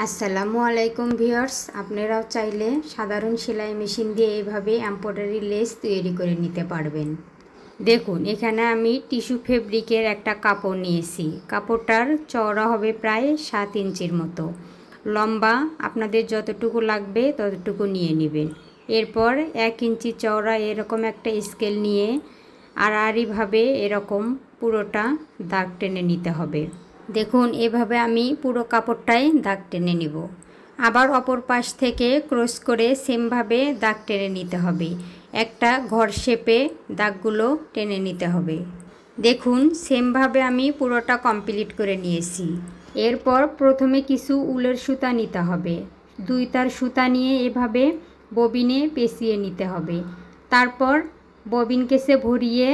আসসালামু আলাইকুম ভিউয়ার্স, আপনারাও চাইলে সাধারণ সেলাই মেশিন দিয়ে এইভাবে এমব্রয়ডারি লেস তৈরি করে নিতে পারবেন। দেখুন, এখানে আমি টিস্যু ফেব্রিকের একটা কাপড় নিয়েছি। কাপড়টার চওড়া হবে প্রায় 7 ইঞ্চির মতো, লম্বা আপনাদের যতটুকু লাগবে ততটুকু নিয়ে নেবেন। এরপর 1 ইঞ্চি চওড়া এরকম একটা স্কেল নিয়ে আড়াআড়িভাবে এরকম পুরোটা দাগ টেনে নিতে হবে। দেখুন, এভাবে আমি পুরো কাপড়টাই দাগ টেনে নিব। আবার অপর পাশ থেকে ক্রস করে সেমভাবে দাগ টেনে নিতে হবে। একটা ঘর শেপে দাগগুলো টেনে নিতে হবে। দেখুন, সেমভাবে আমি পুরোটা কমপ্লিট করে নিয়েছি। এরপর প্রথমে কিছু উলের সুতা নিতে হবে। 2 তার সুতা নিয়ে এভাবে ববিনে পেঁচিয়ে নিতে হবে। তারপর ববিন কেসে ভরিয়ে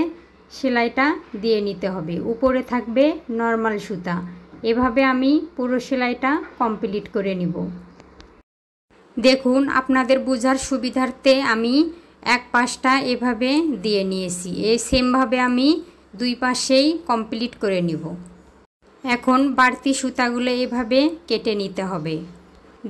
সেলাইটা দিয়ে নিতে হবে। উপরে থাকবে নরমাল সুতা। এভাবে আমি পুরো সেলাইটা কমপ্লিট করে নিব। দেখুন, আপনাদের বোঝার সুবিধার্থে আমি এক পাশটা এভাবে দিয়ে নিয়েছি। এই সেমভাবে আমি 2 পাশেই কমপ্লিট করে নিব। এখন বাড়তি সুতাগুলো এভাবে কেটে নিতে হবে।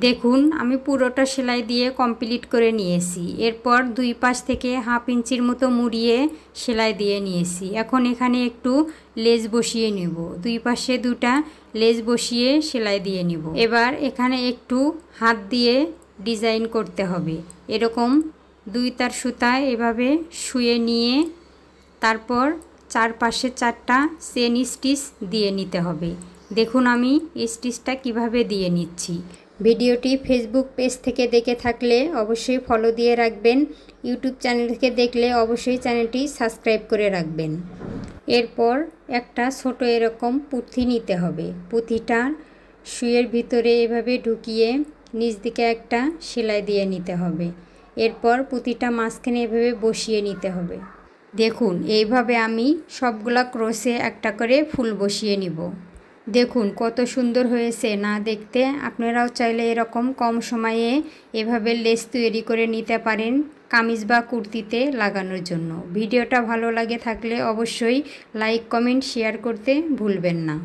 দেখুন, আমি পুরোটা সেলাই দিয়ে কমপ্লিট করে নিয়েছি। এরপর 2 পাশ থেকে 1/2 ইঞ্চির মতো মুড়িয়ে সেলাই দিয়ে নিয়েছি। এখন এখানে একটু লেস বসিয়ে নেব। 2 পাশে 2টা লেস বসিয়ে সেলাই দিয়ে নেব। এবার এখানে একটু হাত দিয়ে ডিজাইন করতে হবে। এরকম 2 তার সুতা এভাবে শুয়ে নিয়ে তারপর 4 পাশে 4টা চেন স্টিচ দিয়ে নিতে হবে। দেখুন আমি স্টিচটা কিভাবে দিয়ে নিচ্ছি। ভিডিওটি ফেসবুক পেজ থেকে দেখে থাকলে অবশ্যই ফলো দিয়ে রাখবেন। ইউটিউব চ্যানেল থেকে দেখলে অবশ্যই চ্যানেলটি সাবস্ক্রাইব করে রাখবেন। এরপর একটা ছোট এরকম পুঁথি নিতে হবে। পুঁথিটা সুইয়ের ভিতরে এভাবে ঢুকিয়ে নিচ দিকে একটা সেলাই দিয়ে নিতে হবে। এরপর পুঁথিটা মাঝখানে এভাবে বসিয়ে নিতে হবে। দেখুন, এইভাবে আমি সবগুলা ক্রসে একটা করে ফুল বসিয়ে নিব। দেখুন কত সুন্দর হয়েছে না দেখতে। আপনারাও চাইলে এরকম কম সময়ে এভাবে লেস তৈরি করে নিতে পারেন কামিজ বা কুর্তিতে লাগানোর জন্য। ভিডিওটা ভালো লাগে থাকলে অবশ্যই লাইক, কমেন্ট, শেয়ার করতে ভুলবেন না।